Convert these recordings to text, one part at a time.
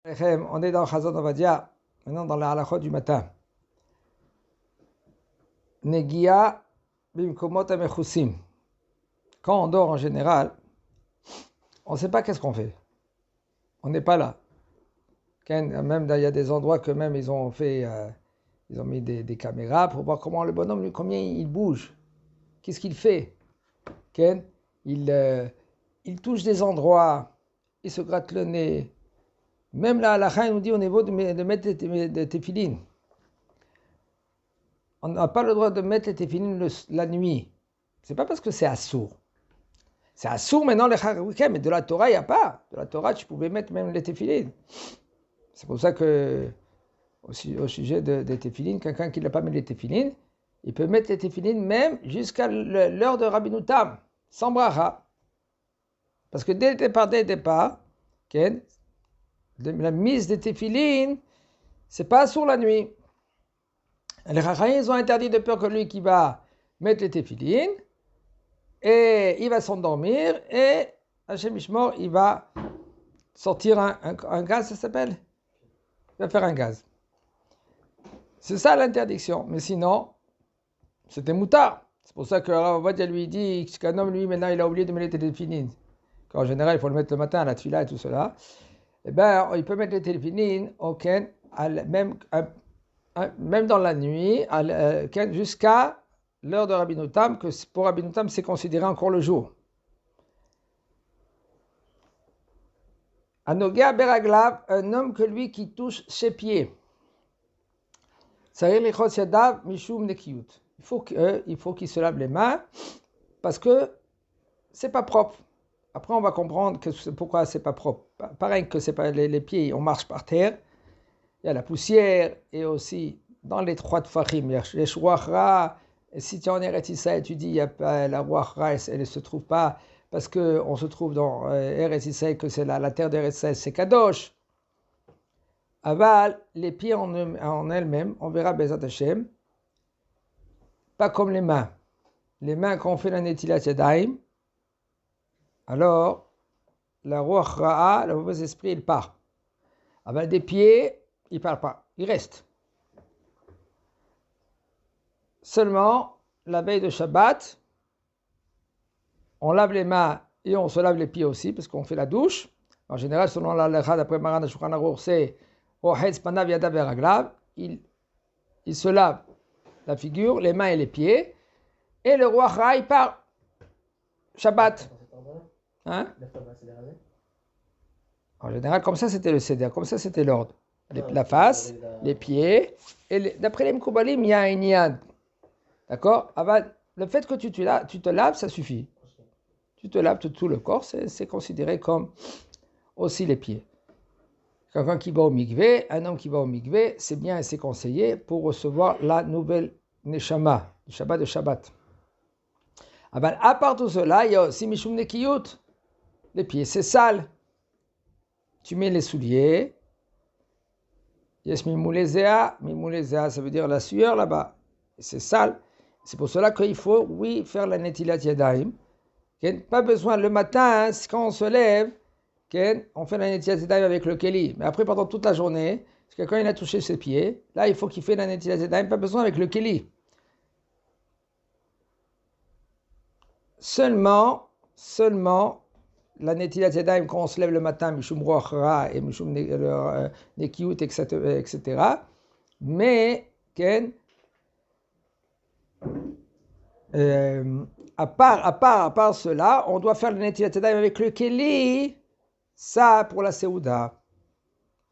On est dans Chazon Ovadia, maintenant dans la halachot du matin. Negia bimkomot amechusim. Quand on dort en général, on ne sait pas qu'est-ce qu'on fait. On n'est pas là. Même il y a des endroits que même ils ont fait, ils ont mis des caméras pour voir comment le bonhomme, combien il bouge, qu'est-ce qu'il fait. Il touche des endroits, il se gratte le nez. Même la halakha nous dit au niveau de mettre des téphilines. On n'a pas le droit de mettre les téphilines la nuit. C'est pas parce que c'est assourd. C'est assourd maintenant les week-end, mais de la Torah, il n'y a pas. De la Torah, tu pouvais mettre même les téphilines. C'est pour ça que, au sujet des téphilines, quelqu'un qui n'a pas mis les téphilines, il peut mettre les téphilines même jusqu'à l'heure de Rabbeinu Tam, sans bracha. Parce que dès le départ, la mise des téphilines, c'est pas assourd la nuit. Les Chachamim, ils ont interdit de peur que lui qui va mettre les téphilines, et il va s'endormir, et Hachem Ishmor, il va sortir un gaz, ça s'appelle? Il va faire un gaz. C'est ça l'interdiction. Mais sinon, c'était moutard. C'est pour ça que Rav Ovadia lui dit qu'un homme, lui, maintenant, il a oublié de mettre les téphilines. En général, il faut le mettre le matin à la tefila et tout cela. Eh bien, il peut mettre les téphilines même dans la nuit, jusqu'à l'heure de Rabbeinu Tam, que pour Rabbeinu Tam, c'est considéré encore le jour. Anogia beraglav, un homme que lui qui touche ses pieds. Il faut qu'il se lave les mains parce que c'est pas propre. Après, on va comprendre pourquoi c'est pas propre. Pareil que c'est pas les pieds, on marche par terre. Il y a la poussière et aussi dans les trois tfachim, il y a les shouachra. Et si tu es en Eretz Israël, tu dis il y a pas la shouachra, elle ne se trouve pas parce qu'on se trouve dans Eretz Israël, que c'est la terre d'Eretz Israël, c'est Kadosh. Aval, les pieds en elles-mêmes, on verra Bezat Hashem, pas comme les mains. Les mains, quand on fait la Netilat Yadayim, alors la Ruach Ra'a, le mauvais esprit, il part. Aval des pieds, il ne part pas, il reste. Seulement, la veille de Shabbat, on lave les mains et on se lave les pieds aussi, parce qu'on fait la douche. En général, selon la halakha d'après Maran Shulchan Aruch, c'est il se lave la figure, les mains et les pieds, et le roi Ra, il part Shabbat. Hein? En général, comme ça, c'était le seder, comme ça, c'était l'ordre. La face, les pieds, et d'après les Mkoubalim, il y a un yad. D'accord? Le fait que tu te laves, ça suffit. Tu te laves tout le corps, c'est considéré comme aussi les pieds. Quelqu'un qui va au mikvé, un homme qui va au mikvé, c'est bien et c'est conseillé pour recevoir la nouvelle neshama, le Shabbat de Shabbat. À part tout cela, il y a aussi mishum nekiyut. Les pieds, c'est sale. Tu mets les souliers. Yes, mimoulezea, ça veut dire la sueur là-bas. C'est sale. C'est pour cela qu'il faut, oui, faire la netilat yadayim. Pas besoin le matin, quand on se lève, on fait la netilat yadayim avec le keli. Mais après, pendant toute la journée, si quelqu'un il a touché ses pieds, là, il faut qu'il fasse la netilat yadayim, pas besoin avec le keli. Seulement, la netilat yadayim, quand on se lève le matin, mishum ruach ra et mishum nekiyut, etc. Mais, à part cela, on doit faire le netilat yadayim avec le keli, ça pour la seouda.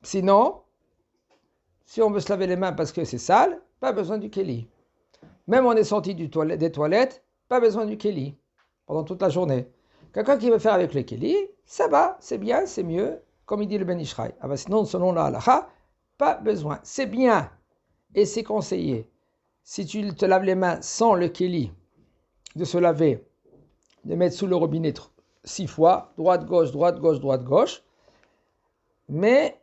Sinon, si on veut se laver les mains parce que c'est sale, pas besoin du keli. Même on est sorti des toilettes, pas besoin du keli pendant toute la journée. Quelqu'un qui veut faire avec le keli, ça va, c'est bien, c'est mieux, comme il dit le Ben Ishraï. Ah ben sinon, selon la halakha, pas besoin. C'est bien et c'est conseillé. Si tu te laves les mains sans le keli, de se laver, de mettre sous le robinet 6 fois, droite, gauche, droite, gauche, droite, gauche, mais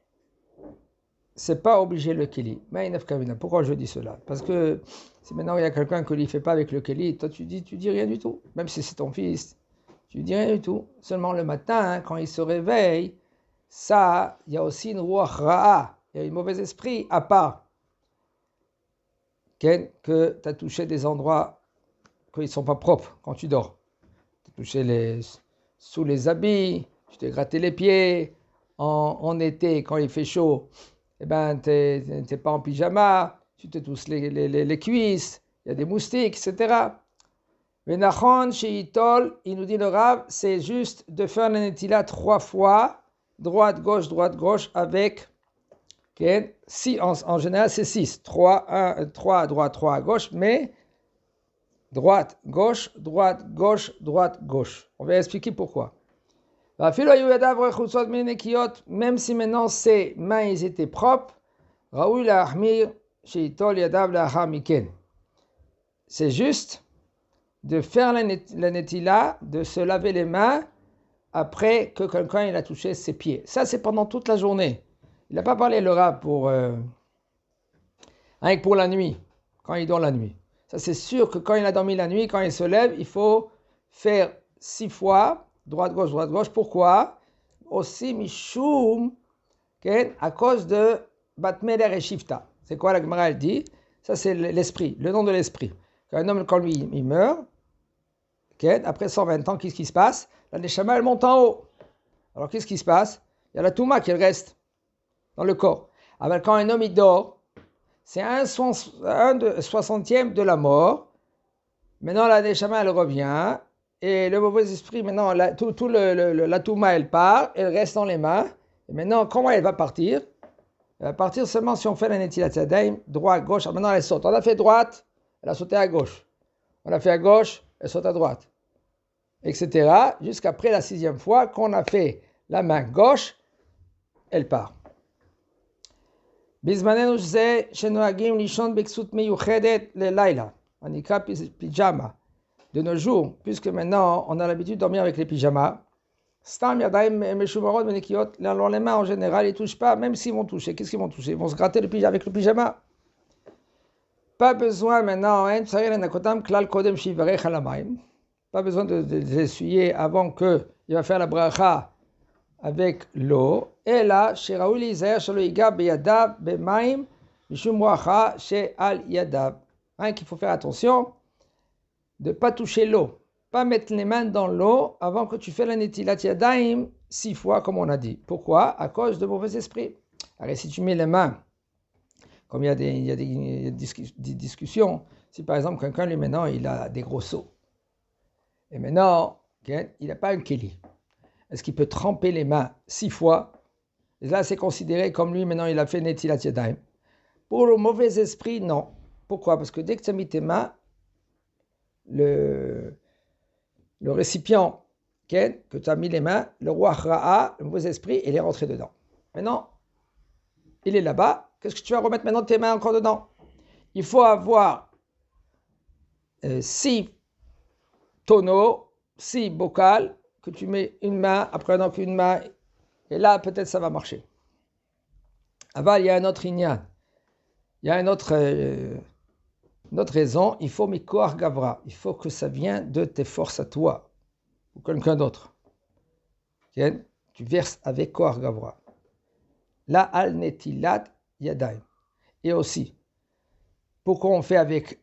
c'est pas obligé le keli. Pourquoi je dis cela? Parce que si maintenant il y a quelqu'un qui ne le fait pas avec le keli, toi tu dis rien du tout. Même si c'est ton fils, tu dis rien du tout. Seulement le matin, quand il se réveille, ça, il y a aussi une ruach ra'a, il y a un mauvais esprit à part. Que tu as touché des endroits qui ne sont pas propres quand tu dors. Tu as touché sous les habits, tu t'es gratté les pieds. En été, quand il fait chaud, tu n'es pas en pyjama, tu te touches les cuisses, il y a des moustiques, etc. Mais Nachon, chez Itol, il nous dit le Rav, c'est juste de faire la netila 3 fois, droite, gauche, avec, si, en général c'est 6, 3 à droite, 3 à gauche, mais droite, gauche. On va expliquer pourquoi. Même si maintenant ses mains ils étaient propres, c'est juste de faire la netila, de se laver les mains après que quelqu'un il a touché ses pieds. Ça c'est pendant toute la journée. Il n'a pas parlé le Rav pour la nuit, quand il dort la nuit. Ça c'est sûr que quand il a dormi la nuit, quand il se lève, il faut faire 6 fois, droite, gauche. Pourquoi? Aussi Mishum, à cause de Batmeler et Shifta. C'est quoi la Gemara elle dit? Ça c'est l'esprit, le nom de l'esprit. Quand un homme, quand lui, il meurt, après 120 ans, qu'est-ce qui se passe? La Neshama, elle monte en haut. Alors qu'est-ce qui se passe? Il y a la Touma qui reste dans le corps. Alors quand un homme il dort, c'est un 60e de la mort. Maintenant la Neshama, elle revient. Et le mauvais esprit, maintenant, la Touma, elle part, elle reste dans les mains. Et maintenant, comment elle va partir? Elle va partir seulement si on fait la Netilat Yadayim, droite, gauche. Maintenant, elle saute. On a fait droite, elle a sauté à gauche. On a fait à gauche, elle saute à droite. Etc. Jusqu'après la 6e fois qu'on a fait la main gauche, elle part. Bizmanenu ze shenoagim lishon beksut meyuchedet lelayla. Anika pyjama. De nos jours, puisque maintenant on a l'habitude de dormir avec les pyjamas, Stam Yadayim Meshumarot Menekiot, les mains en général, ils ne touchent pas, même s'ils vont toucher. Qu'est-ce qu'ils vont toucher? Ils vont se gratter avec le pyjama. Pas besoin maintenant, pas besoin de l'essuyer avant qu'il va faire la bracha avec l'eau. Et là, chez Raoul Izer, chez le Iga, Beyadav, Bemaim, Mishum Bracha, chez Al Yadav. Qu'il faut faire attention de ne pas toucher l'eau, pas mettre les mains dans l'eau avant que tu fais la Netilat Yadayim 6 fois, comme on a dit. Pourquoi? À cause de mauvais esprit. Alors, si tu mets les mains, comme il y a des discussions, si par exemple quelqu'un, lui maintenant, il a des gros seaux, et maintenant, il n'a pas un keli, est-ce qu'il peut tremper les mains 6 fois? Et là, c'est considéré comme lui, maintenant, il a fait Netilat Yadayim. Pour le mauvais esprit, non. Pourquoi? Parce que dès que tu as mis tes mains, le récipient que tu as mis les mains, le roi Ra'a, le mauvais esprit, il est rentré dedans. Maintenant, il est là-bas. Qu'est-ce que tu vas remettre maintenant tes mains encore dedans? Il faut avoir 6 tonneaux, 6 bocals, que tu mets une main, après donc une main, et là peut-être ça va marcher. Aval, il y a un autre inyan. Il y a une autre raison, il faut mikoar gavra, il faut que ça vienne de tes forces à toi, ou quelqu'un d'autre. Tu verses avec koar gavra. La al netilat yadayim. Et aussi, pourquoi on fait avec,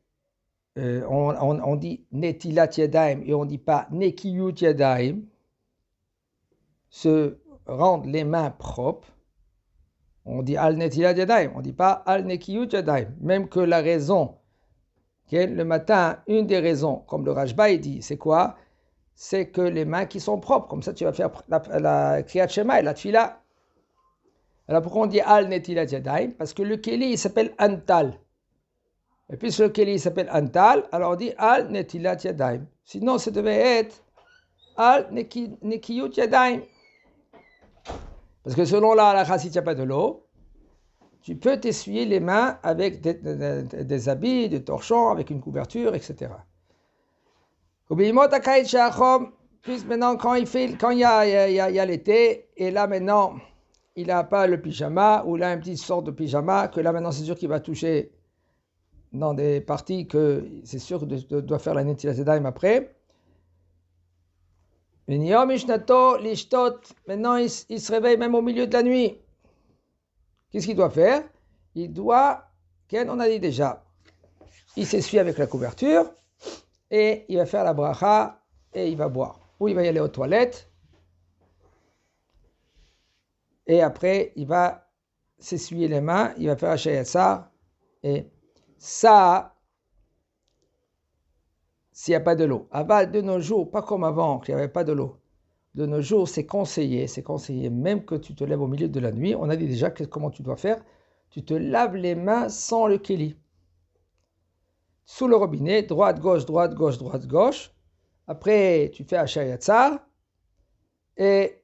on dit netilat yadayim et on ne dit pas nekiyut yadayim, se rendre les mains propres. On dit al netilat yadayim, on ne dit pas al nekiyut yadayim, même que la raison, le matin, une des raisons, comme le Rashba il dit, c'est quoi? C'est que les mains qui sont propres, comme ça tu vas faire la Kriyat Shema et la Tfila. Alors pourquoi on dit Al Netilat Yadayim? Parce que le Keli il s'appelle Antal. Et puisque le Keli il s'appelle Antal, alors on dit Al Netilat Yadayim. Sinon ça devait être Al Nekiyut Yadayim. Parce que selon la halakha, si tu n'as pas de l'eau, tu peux t'essuyer les mains avec des habits, des torchons, avec une couverture, etc. Puis maintenant, quand il y a l'été, et là maintenant, il n'a pas le pyjama, ou là, une petite sorte de pyjama, que là maintenant, c'est sûr qu'il va toucher dans des parties que c'est sûr qu'il doit faire la Netilat Yadayim après. Maintenant, il se réveille même au milieu de la nuit. Qu'est-ce qu'il doit faire? Il doit, on a dit déjà, il s'essuie avec la couverture et il va faire la bracha et il va boire. Ou il va y aller aux toilettes et après il va s'essuyer les mains, il va faire la shayatsa et ça, s'il n'y a pas de l'eau. Aval, de nos jours, pas comme avant, qu'il n'y avait pas de l'eau. De nos jours, c'est conseillé, même que tu te lèves au milieu de la nuit. On a dit déjà comment tu dois faire. Tu te laves les mains sans le kéli. Sous le robinet, droite, gauche, droite, gauche, droite, gauche. Après, tu fais Hashayatsa. Et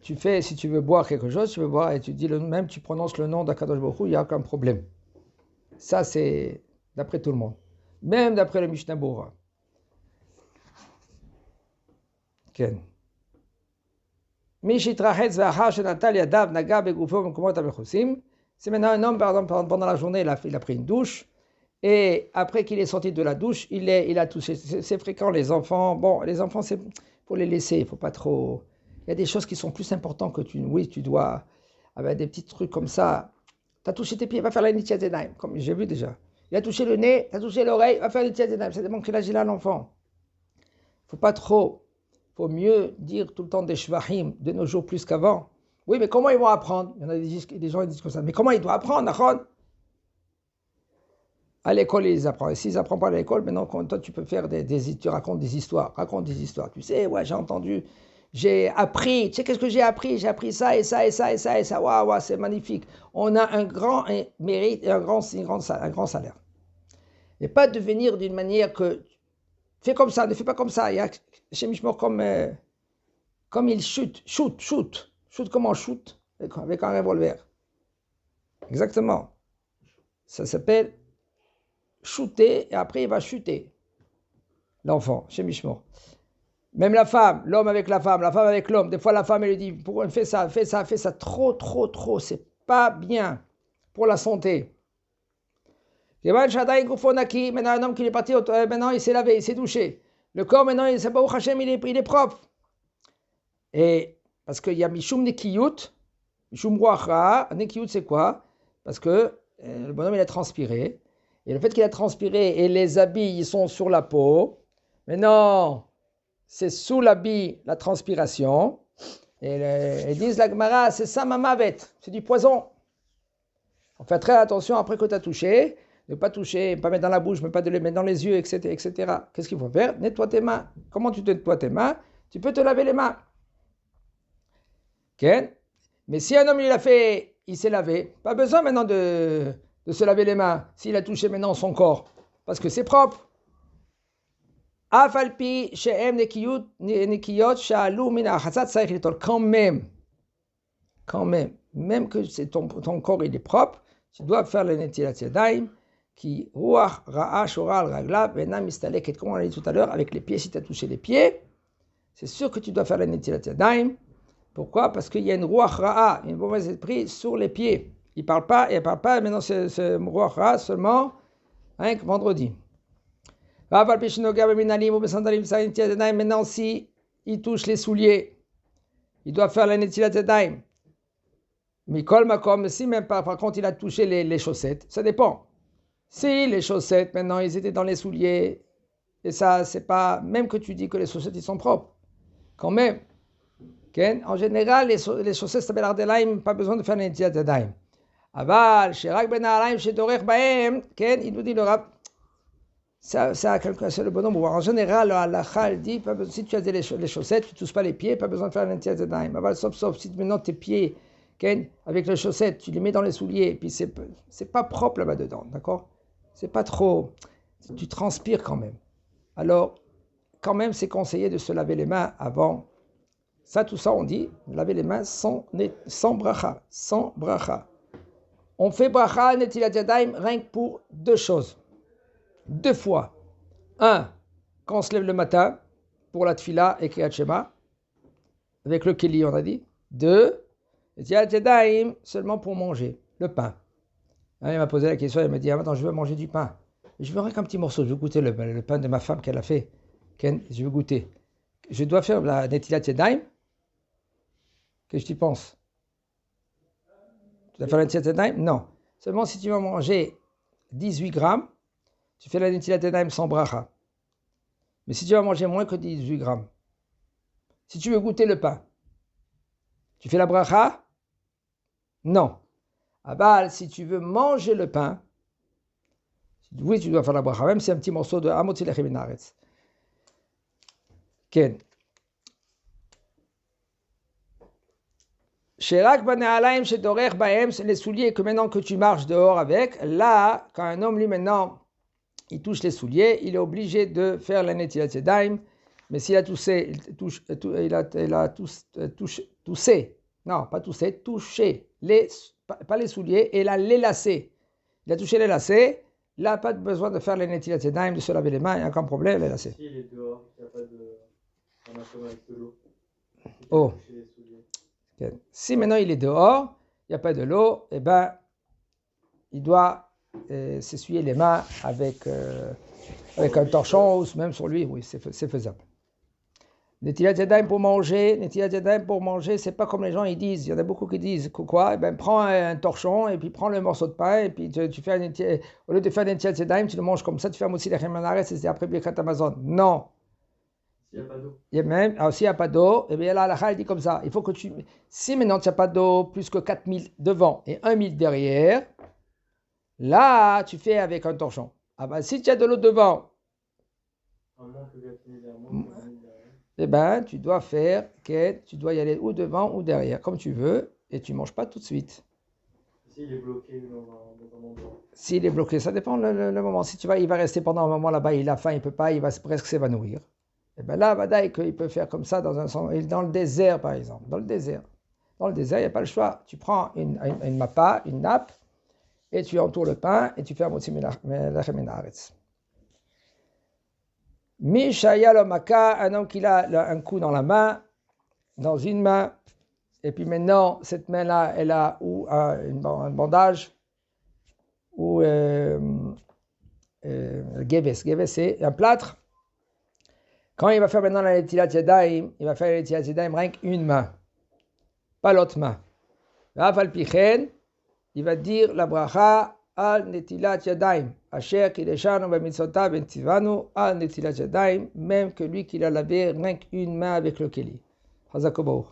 tu fais, si tu veux boire quelque chose, tu veux boire et tu dis même, tu prononces le nom d'Akadosh Baruch Hu, il n'y a aucun problème. Ça, c'est d'après tout le monde. Même d'après le Mishnah Berurah. כן. מי שהתרחץ ואחר שנטל ידיו נגע בגופו במקומות המכוסים, c'est maintenant un homme, par exemple, pendant la journée, il a pris une douche, et après qu'il est sorti de la douche, il a touché. C'est fréquent, les enfants. Bon, les enfants, il faut les laisser, il ne faut pas trop. Il y a des choses qui sont plus importantes que tu. Oui, tu dois. Avec des petits trucs comme ça. Tu as touché tes pieds, va faire la Nitiyat Zedaim, comme j'ai vu déjà. Il a touché le nez, tu as touché l'oreille, va faire la Nitiyat Zedaim. Ça dépend quel âge il a l'enfant. Il ne faut pas trop. Il faut mieux dire tout le temps des shvachim de nos jours plus qu'avant. Oui, mais comment ils vont apprendre? Il y en a des gens qui disent comme ça. Mais comment ils doivent apprendre, Nachon? À l'école, ils apprennent. S'ils n'apprennent pas à l'école, maintenant, toi, tu peux faire tu racontes des histoires. Raconte des histoires. Tu sais, ouais, j'ai entendu, j'ai appris. Tu sais, qu'est-ce que j'ai appris? J'ai appris ça et ça et ça et ça et ça. Waouh, c'est magnifique. On a un grand mérite et un grand salaire. Et pas de venir d'une manière que fais comme ça, ne fais pas comme ça. Il y a chez Mishmor comme il shoot. Shoot comment on shoot? Avec un revolver. Exactement. Ça s'appelle shooter et après il va chuter. L'enfant, chez Mishmor. Même la femme, l'homme avec la femme avec l'homme. Des fois la femme elle lui dit, pourquoi on fait ça, trop. C'est pas bien pour la santé. Maintenant un homme qui est parti, maintenant il s'est lavé, il s'est douché. Le corps maintenant, il est propre. Et parce qu'il y a Mishum Nekiyut, Mishum Ruacha, Nekiyut c'est quoi? Parce que le bonhomme il a transpiré. Et le fait qu'il a transpiré et les habits ils sont sur la peau, maintenant c'est sous l'habit la transpiration. Et ils disent la Gemara, c'est ça mamavet, c'est du poison. On fait très attention après que tu as touché. Ne pas toucher, ne pas mettre dans la bouche, mais pas de les mettre dans les yeux, etc. etc. Qu'est-ce qu'il faut faire? Nettoie tes mains. Comment tu te nettoies tes mains? Tu peux te laver les mains. Okay? Mais si un homme il s'est lavé, pas besoin maintenant de se laver les mains s'il a touché maintenant son corps, parce que c'est propre. Afalpi she'em nekiyot sha'alu min ha'chatzat tzarich litol. Quand même que ton corps il est propre, tu dois faire le netilat yadayim. Qui ruach ra'a shora al raglav ve'ena mistaleket, comme on l'a dit tout à l'heure, avec les pieds, si tu as touché les pieds, c'est sûr que tu dois faire la netilat yadayim. Pourquoi? Parce qu'il y a une ruach ra'a, une mauvaise esprit sur les pieds. Il parle pas, maintenant c'est ruach ra'a seulement vendredi. Maintenant, si il touche les souliers, il doit faire la netilat yadayim. Mikol makom, si même pas, par contre il a touché les chaussettes, ça dépend. Si les chaussettes, maintenant, ils étaient dans les souliers, et ça, c'est pas, même que tu dis que les chaussettes, ils sont propres, quand même. Okay? En général, les chaussettes, ça s'appelle pas besoin de faire l'Netilat Yadayim. Aval, Shirak ben Araim, Shedorech Baem, il nous dit le rap, c'est le bonhomme. En général, le halakha, il dit, si tu as les chaussettes, tu ne touches pas les pieds, pas besoin de faire l'Netilat Yadayim. Aval, sauf si maintenant tes pieds, avec les chaussettes, tu les mets dans les souliers, et puis c'est pas propre là-bas dedans, d'accord? C'est pas trop, tu transpires quand même. Alors, quand même, c'est conseillé de se laver les mains avant. Ça, tout ça, on dit, laver les mains sans bracha, sans bracha. On fait bracha, netilat yadayim, rien que pour deux choses. 2 fois. 1, quand on se lève le matin, pour la tfila et kriyat shema, avec le keli, on a dit. 2, netilat yadayim, seulement pour manger, le pain. Il m'a posé la question, il m'a dit, attends, je veux manger du pain. Je veux rien qu'un petit morceau, je veux goûter le pain de ma femme qu'elle a fait. Je veux goûter. je dois faire la Netilat Yadayim. Qu'est-ce que tu penses? Tu dois faire la Netilat Yadayim? Non. Seulement si tu vas manger 18 grammes, tu fais la Netilat Yadayim sans bracha. Mais si tu vas manger moins que 18 grammes, si tu veux goûter le pain, tu fais la bracha? Non. Abal, si tu veux manger le pain, oui, tu dois faire la bracha, même si c'est un petit morceau de Hamotzi Lechem min haaretz. Ken. Sherak bane'alaim shedorech bahem, c'est les souliers que maintenant que tu marches dehors avec. Là, quand un homme, lui, maintenant, il touche les souliers, il est obligé de faire la Netilat Yadayim. Mais s'il a toussé, toussé, non, pas toussé, touché, pas les souliers, et là, les lacets. Il a touché les lacets, là, pas besoin de faire les Netilat Yadayim, de se laver les mains, il n'y a aucun problème, les lacets. S'il est dehors, il n'y a pas de... On a comme avec de l'eau. Oh. Si maintenant il est dehors, il n'y a pas de l'eau, eh ben, il doit s'essuyer les mains avec un torchon ou même sur lui, oui, c'est faisable. Netilat Yadayim pour manger, c'est pas comme les gens ils disent. Il y en a beaucoup qui disent quoi? Eh ben, prends un torchon et puis prends le morceau de pain et puis tu fais au lieu de faire Netilat Yadayim, tu le manges comme ça, tu fais un Motzi Lechem min haaretz et c'est après Birkat Hamazon. Non. S'il n'y a pas d'eau. S'il n'y a pas d'eau, eh bien là, la Chal dit comme ça. Il faut que tu. Si maintenant tu n'as pas d'eau, plus que 4000 devant et 1000 derrière, là, tu fais avec un torchon. Ah ben, si tu as de l'eau devant, eh ben, tu dois faire, tu dois y aller ou devant ou derrière, comme tu veux, et tu ne manges pas tout de suite. S'il est bloqué dans un endroit. S'il est bloqué, ça dépend le moment. Si tu vas, il va rester pendant un moment là-bas, il a faim, il ne peut pas, il va presque s'évanouir. Et bien là, Vadaï, qu'il peut faire comme ça dans le désert, par exemple. Dans le désert, il n'y a pas le choix. Tu prends une mappa, une nappe, et tu entoures le pain, et tu fais un Motzi Lechem min haaretz. Mishaya lo maka, un homme qui a un coup dans la main, dans une main, et puis maintenant, cette main-là, elle a ou un bandage, ou geves, c'est un plâtre. Quand il va faire maintenant la Netilat Yadayim, il va faire la Netilat Yadayim rien qu'une main, pas l'autre main. Il va dire la bracha al Netilat Yadayim, asher kideshanu b'mitzvotav v'tzivanu al Netilat Yadayim, même que lui qui l'a lavé rien qu'une main avec le keli. Chazak u'baruch.